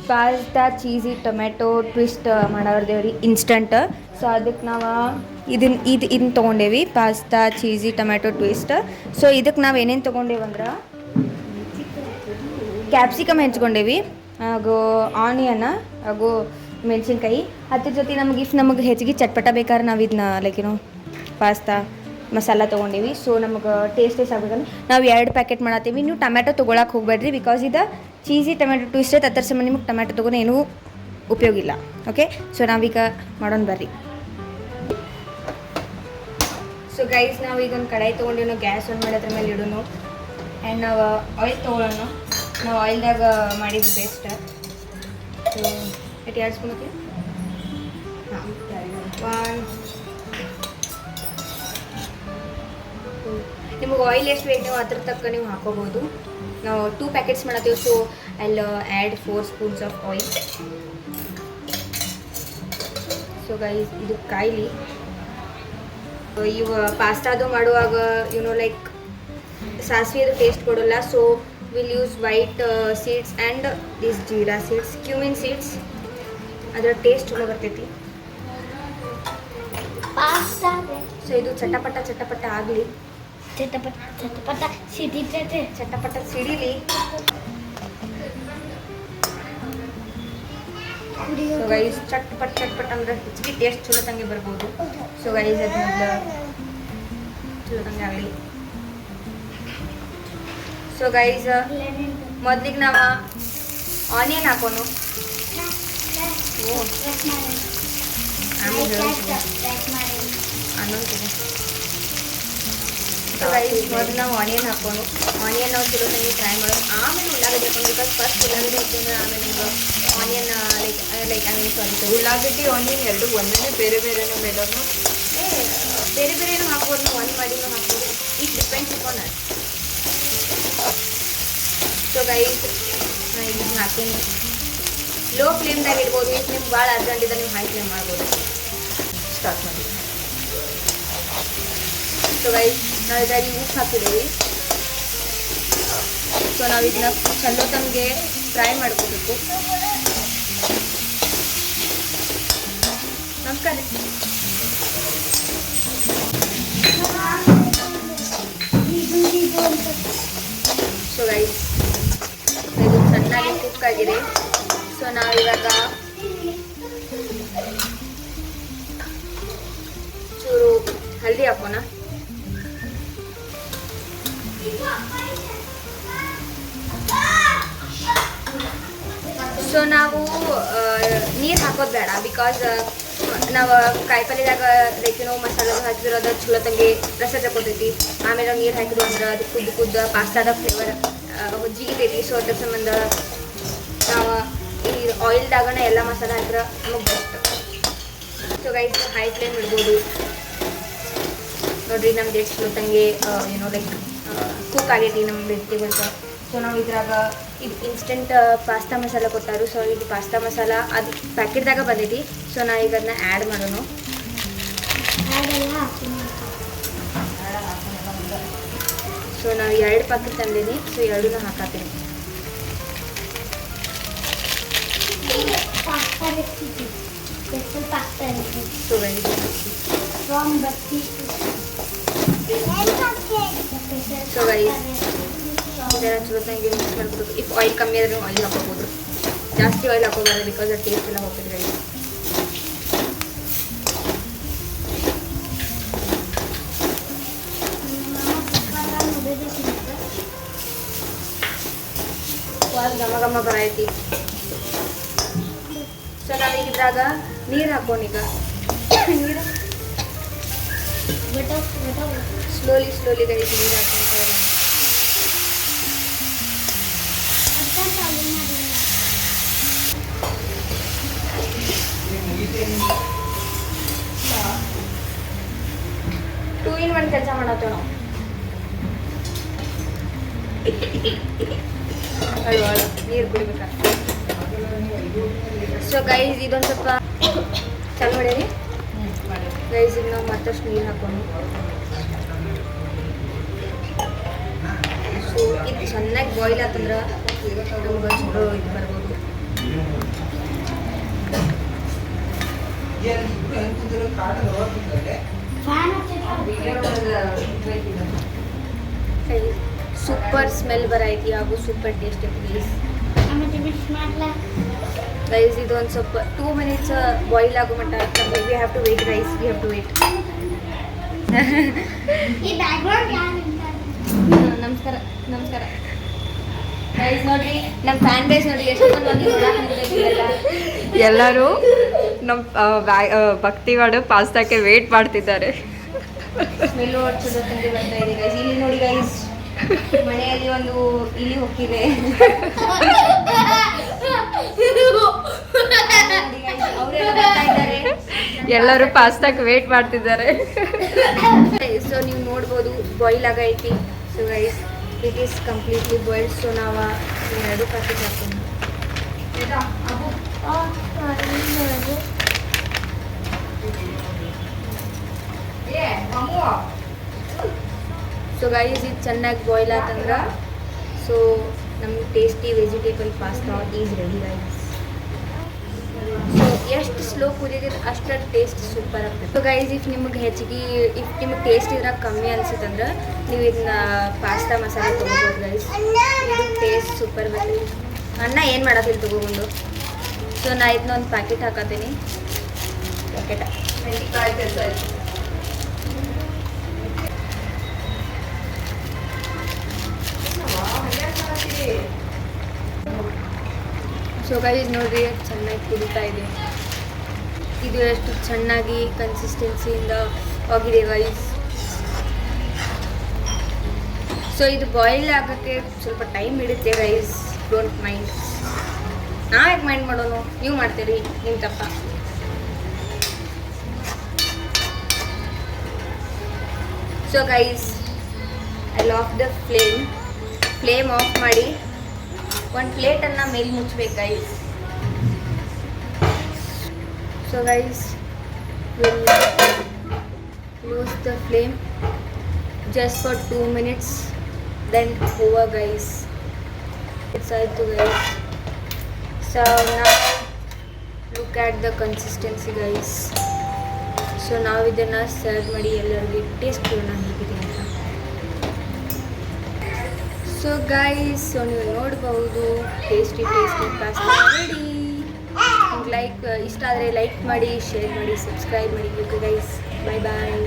Pasta cheesy tomato twist ಮಾಡವ್ರದೇವ್ರಿ instant. So ಅದಕ್ಕೆ ನಾವು ಇದನ್ನು ತೊಗೊಂಡೇವಿ, pasta cheesy tomato twist. So ಇದಕ್ಕೆ ನಾವು ಏನೇನು ತೊಗೊಂಡೇವಂದ್ರೆ ಕ್ಯಾಪ್ಸಿಕಮ್ ಹೆಚ್ಕೊಂಡೇವಿ, ಹಾಗೂ ಆನಿಯನ್ ಹಾಗೂ ಮೆಣಸಿನ್ಕಾಯಿ. ಅದ್ರ ಜೊತೆ ನಮಗೆ ಹೆಚ್ಚಿಗೆ ಚಟ್ಪಟ ಬೇಕಾದ್ರೆ ನಾವು ಇದನ್ನ ಲೈಕ್ ಪಾಸ್ತಾ ಮಸಾಲ ತೊಗೊಂಡೀವಿ. ಸೊ ನಮಗೆ ಟೇಸ್ಟ್ ಆಗಬೇಕಂದ್ರೆ ನಾವು 2 ಪ್ಯಾಕೆಟ್ ಮಾಡತ್ತೀವಿ. ನೀವು ಟೊಮೆಟೊ ತೊಗೊಳಕ್ಕೆ ಹೋಗ್ಬೇಡ್ರಿ, ಬಿಕಾಸ್ ಇದು ಚೀಸಿ ಟೊಮೆಟೊ ಟ್ವಿಸ್ಟ್ ಅದ್ರ ಸಂಬಂಧ ನಿಮಗೆ ಟೊಮೆಟೊ ತೊಗೊಂಡು ಏನೂ ಉಪಯೋಗ ಇಲ್ಲ. ಓಕೆ, ಸೊ ನಾವೀಗ ಮಾಡೋಣ ಬರ್ರಿ. ಸೊ ಗೈಸ್, ನಾವು ಈಗ ಒಂದು ಕಡಾಯಿ ತೊಗೊಂಡು ನಾವು ಗ್ಯಾಸ್ ಆನ್ ಮಾಡಿ ಅದ್ರ ಮೇಲೆ ಇಡೋಣ. ಆ್ಯಂಡ್ ನಾವು ಆಯಿಲ್ ತೊಗೊಳ್ಳೋಣ. ನಾವು ಆಯಿಲ್ದಾಗ ಮಾಡಿದ್ದು ಬೆಸ್ಟ್. ಸೊ ಎಷ್ಟು ಯಾಡ್ಸ್ಕೊಳಕ್ಕೆ ನಿಮಗೆ ಆಯಿಲ್ ಎಷ್ಟು ಬೇಕು ನೀವು ಅದ್ರ ತಕ್ಕ ನೀವು ಹಾಕೋಬೋದು. ನಾವು 2 ಪ್ಯಾಕೆಟ್ಸ್ ಮಾಡತ್ತೀವಿ. So I'll add 4 spoons of oil. So guys, ಇದು ಕಾಯಿಲಿ ಇವು ಪಾಸ್ತಾದು ಮಾಡುವಾಗ ಲೈಕ್ ಸಾಸಿವೆದು ಟೇಸ್ಟ್ ಕೊಡೋಲ್ಲ. So will use white seeds and this jeera seeds, cumin seeds. ಅದರ ಟೇಸ್ಟ್ ಚಲೋ ಬರ್ತೈತಿ. ಸೊ ಇದು ಚಟಪಟ ಆಗಲಿ, ಚಟಪಟ ಸಿಡಿಲಿ. ಸೊ ಗೈಸ್, ಚಟ್ಪಟ್ ಅಂದ್ರೆ ಹೆಚ್ಚಿಗೆ ಟೇಸ್ಟ್ ಚಲೋ ತಂಗೆ ಬರ್ಬೋದು. ಸೊ ಗೈಸ್, ಅದು ಚಲೋ ತಂಗೆ ಆಗಲಿ. ಸೊ ಗೈಸ್, ಮೊದಲಿಗೆ ನಾವು ಆನಿಯನ್ ಹಾಕೋನು. ಸೊ ಗೈಸ್, ಮೊದಲು ನಾವು ಆನಿಯನ್ ಹಾಕೋನು. ಆನಿಯನ್ ನಾವು ಚಲೋ ತಂಗೆ ಫ್ರೈ ಮಾಡೋದು. ಆಮೇಲೆ ಉಳ್ಳಾಗಡ್ಡಿ ಹಾಕೊಂಡು, ಬಿಕಾಸ್ ಫಸ್ಟ್ ಉಳ್ಳಾಗಡ್ಡಿ ಹಾಕಿದ್ರೆ ಆಮೇಲೆ ನಿಮ್ಗೆ ಆನಿಯನ್ ಉಳ್ಳಾಗಡ್ಡಿ ಆನಿಯನ್ ಎರಡು ಒಂದೇ ಬೇರೆ ಬೇರೆನೂ ಮೇಡಮ್? ಬೇರೆ ಬೇರೆನೂ ಹಾಕ್ಬೋದು, ನಾವು ಒಂದು ಮಾಡಿನೂ ಹಾಕ್ಬೋದು. It depends upon us. So guys, ನಾನು ಇದನ್ನ ಹಾಕೀನಿ. ಲೋ ಫ್ಲೇಮ್ದಾಗ ಇಡ್ಬೋದು. ಇಷ್ಟು ನಿಮ್ಗೆ ಭಾಳ ಅರ್ಜೆಂಟ್ ಇದೆ, ನೀವು ಹೈ ಫ್ಲೇಮ್ ಮಾಡ್ಬೋದು. ಸ್ಟಾರ್ಟ್ ಮಾಡಿ. ಸೊ ಗೈಸ್, ನಾವು ಇದಾಗಿ ಉಪ್ಪು ಹಾಕಿದ್ದೀವಿ. ಸೊ ನಾವು ಇದನ್ನ ಚಲೋ ತಮಗೆ ಫ್ರೈ ಮಾಡ್ಕೋಬೇಕು. ನಮಸ್ಕಾರ. ಸೊ ಗೈಸ್, ಇದು ಚೆನ್ನಾಗಿ ಕುಕ್ ಆಗಿದೆ. ಸೊ ನಾವಿವಾಗ ಚೂರು ಹಲ್ದಿ ಹಾಕೋಣ. ಸೊ ನಾವು ನೀರು ಹಾಕೋದು ಬೇಡ, ಬಿಕಾಸ್ ನಾವು ಕಾಯಿಪಲ್ಯದಾಗ ಲೈಕ್ ಮಸಾಲೆ ಹಾಕಿರೋದು ಚಲೋ ತಂಗಿ ರಸ ತಗೋತೈತಿ. ಆಮೇಲೆ ನೀರು ಹಾಕಿದ್ರು ಅಂದ್ರೆ ಅದು ಕುದ್ದು ಪಾಸ್ತಾದ ಫ್ಲೇವರ್ ಜಿಗಿತೈತಿ. ಸೊ ಅದ್ರ ಸಂಬಂಧ ನಾವು ಈ ಆಯಿಲ್ದಾಗನ ಎಲ್ಲ ಮಸಾಲೆ ಹಾಕಿದ್ರೆ ನಮಗೆ best. So guys, high flame ಇಡ್ಬೋದು. ನೋಡಿರಿ, ನಮ್ದು ಎಷ್ಟು ಚಲೋ ತಂಗಿ ಲೈಕ್ ಕುಕ್ ಆಗೈತಿ ನಮ್ಮ ವೆಜಿಟೇಬಲ್ಸ್. ಸೊ ನಾವು ಇದ್ರಾಗ ಇದು ಇನ್ಸ್ಟೆಂಟ್ ಪಾಸ್ತಾ ಮಸಾಲ ಕೊಟ್ಟಾರು. ಸೊ ಇದು ಪಾಸ್ತಾ ಮಸಾಲ ಅದು ಪ್ಯಾಕೆಟ್ದಾಗ ಬಂದೈತಿ. ಸೊ ನಾವು ಈಗ ಅದನ್ನ ಆ್ಯಡ್ ಮಾಡೋಣ. ಸೊ ನಾವು 2 ಪ್ಯಾಕೆಟ್ ತಂದೀನಿ. ಸೊ 2 ಹಾಕತ್ತೀನಿ. ಸೊ ಗೈಸ್, ಇದರ ಚಲೋ ತಂಗಿ ಮಿಕ್ಸ್ ಮಾಡ್ಬೋದು. ಇಫ್ ಆಯಿಲ್ ಕಮ್ಮಿ ಆದರೆ ಆಯಿಲ್ ಹಾಕೋಬೋದು. ಜಾಸ್ತಿ ಆಯಿಲ್ ಹಾಕೋಬಾರ್ದು, ಬಿಕಾಸ್ ಅದು ಟೇಸ್ಟ್ ಎಲ್ಲ ಹೋಗ್ತದೆ. ಘಮ ಬರೈತಿ. ಸೊ ನಾವೀಗ ಇದ್ರಾಗ ನೀರು ಹಾಕೋಣ. ಈಗ ನೀರು ಸ್ಲೋಲಿ ಗೈಸ್ ನೀರು ಹಾಕೊಂತ ಇರೋಣ. ಟೂ ಇನ್ ಒನ್ ಕೆಲಸ ಮಾಡತ್ತೇವೆ ನಾವು. ನೀರು ಕುಡಿಬೇಕಾಗ್ತದೆ. ಸೊ ಗೈಸ್, ಇದೊಂದು ಸ್ವಲ್ಪ ಚಲೋ ಹೊಡೀರಿ ಗೈಸ್. ಈಗ ನಾವು ಮತ್ತಷ್ಟು ನೀರು ಹಾಕೊಂಡು ಸೊ ಇದು ಚೆನ್ನಾಗಿ ಬಾಯ್ಲ್ ಆತಂದ್ರೆ ನಮ್ಗೆ ಚಲೋ ಇದು ಬರ್ಬೋದು. ಸೂಪರ್ ಸ್ಮೆಲ್ ಬರೈತಿ ಹಾಗೂ ಸೂಪರ್ ಟೇಸ್ಟ್ ಐತಿ ಗೈಸ್ ಇದು ಒಂದು ಸ್ವಲ್ಪ 2 ಮಿನಿಟ್ಸ್ ಬಾಯ್ಲ್ ಆಗೋ ಮಟ್ಟ we have to wait guys we have to wait ನಮಸ್ಕಾರ ನಮಸ್ಕಾರ ಗೈಸ್ ನೋಡ್ರಿ ನಮ್ಮ ಫ್ಯಾನ್ ಬೇಸ್ ನೋಡ್ರಿ ಎಷ್ಟು ಮಂದಿ ನೋಡಕ್ಕೆ ನಿಂತಿದ್ದೀರಲ್ಲ. ಎಲ್ಲರೂ ನಮ್ಮ ಭಕ್ತಿವಾಡು ಪಾಸ್ತಾಕ್ಕೆ ವೇಟ್ ಮಾಡ್ತಿದ್ದಾರೆ. ಸ್ಮೆಲ್ಲು ಚಲೋ ತಂದು ಬರ್ತಾ ಇದೆ ಗೈಸ್. ಇಲ್ಲಿ ನೋಡಿ ಗೈಸ್ ಮನೆಯಲ್ಲಿ ಒಂದು ಇಲಿ ಹೋಗಿದೆ. ಅವರೆಲ್ಲ ಬರ್ತಾ ಇದ್ದಾರೆ. ಎಲ್ಲರೂ ಪಾಸ್ತಾಕ್ಕೆ ವೇಟ್ ಮಾಡ್ತಿದ್ದಾರೆ. ಸೊ ನೀವು ನೋಡ್ಬೋದು ಬಾಯ್ಲ್ ಆಗೈತಿ. So guys it is completely boiled. So ನಾವು ಎರಡು ಪ್ಯಾಕೆಟ್ ಹಾಕ್ತೀನಿ. ಸೊ ಗೈಸ್ ಇದು ಚೆನ್ನಾಗಿ ಬಾಯ್ಲ್ ಆತಂದ್ರೆ ಸೊ ನಮ್ಮ tasty vegetable pasta is ready guys. So ಎಷ್ಟು ಸ್ಲೋ ಕುದಿದ್ರೆ ಅಷ್ಟು ಟೇಸ್ಟ್ ಸೂಪರ್ ಆಗ್ತದೆ. ಸೊ ಗೈಸ್ ಇಫ್ ನಿಮಗೆ ಹೆಚ್ಚಿಗೆ ಇಫ್ ನಿಮಗೆ ಟೇಸ್ಟ್ ಇದ್ರಾಗ ಕಮ್ಮಿ ಅನ್ಸುತ್ತಂದ್ರೆ ನೀವು ಇದನ್ನ ಪಾಸ್ತಾ ಮಸಾಲೆ ತೊಗೋಬೋದು ಗೈಸ್. ಇದು ಟೇಸ್ಟ್ ಸೂಪರ್ ಬರ್ತದೆ. ಅನ್ನ ಏನು ಮಾಡತ್ತಿಲ್ಲ ತೊಗೊಬಂದು. ಸೊ ನಾ ಇದನ್ನ ಒಂದು ಪ್ಯಾಕೆಟ್ ಹಾಕತ್ತೀನಿ. ಪ್ಯಾಕೆಟ್ ಸೊ ಗೈಸ್ ನೋಡ್ರಿ ಚೆನ್ನಾಗಿ ಕುದಿತಾ ಇದೆ. ಇದು ಎಷ್ಟು ಚೆನ್ನಾಗಿ ಕನ್ಸಿಸ್ಟೆನ್ಸಿಯಿಂದ ಆಗಿದೆ ಗೈಸ್. ಸೊ ಇದು ಬಾಯ್ಲ್ ಆಗೋಕ್ಕೆ ಸ್ವಲ್ಪ ಟೈಮ್ ಹಿಡಿತೆ ಗೈಸ್. Don't mind. ನಾವು ಯಾಕೆ ಮೈಂಡ್ ಮಾಡೋನು, ನೀವು ಮಾಡ್ತೀರಿ, ನಿಮ್ಮ ತಪ್ಪ. So guys I laugh the flame off ಮಾಡಿ ಒಂದು ಪ್ಲೇಟನ್ನು ಮೇಲೆ ಮುಚ್ಚಬೇಕು ಗೈಸ್. So guys will lose the flame just for 2 minutes then over guys. It's ಆಯಿತು ಗೈಸ್. ಸೊ ನಾವು look at the consistency guys. So ನಾವು ಇದನ್ನು ಸರ್ವ್ ಮಾಡಿ ಎಲ್ಲರಿಗೂ ಟೇಸ್ಟ್ ಮಾಡೋಣ ಹೇಗಿದೆ ಅಂತ. ಸೊ ಗೈಸ್ ಸೊ ನೀವು ನೋಡ್ಬೋದು ಟೇಸ್ಟಿ ಪಾಸ್ತಾ ರೆಡಿ. ಲೈಕ್ ಇಷ್ಟ ಆದರೆ ಲೈಕ್ ಮಾಡಿ, ಶೇರ್ ಮಾಡಿ, ಸಬ್ಸ್ಕ್ರೈಬ್ ಮಾಡಿ. ಓಕೆ ಗೈಸ್, ಬಾಯ್ ಬಾಯ್.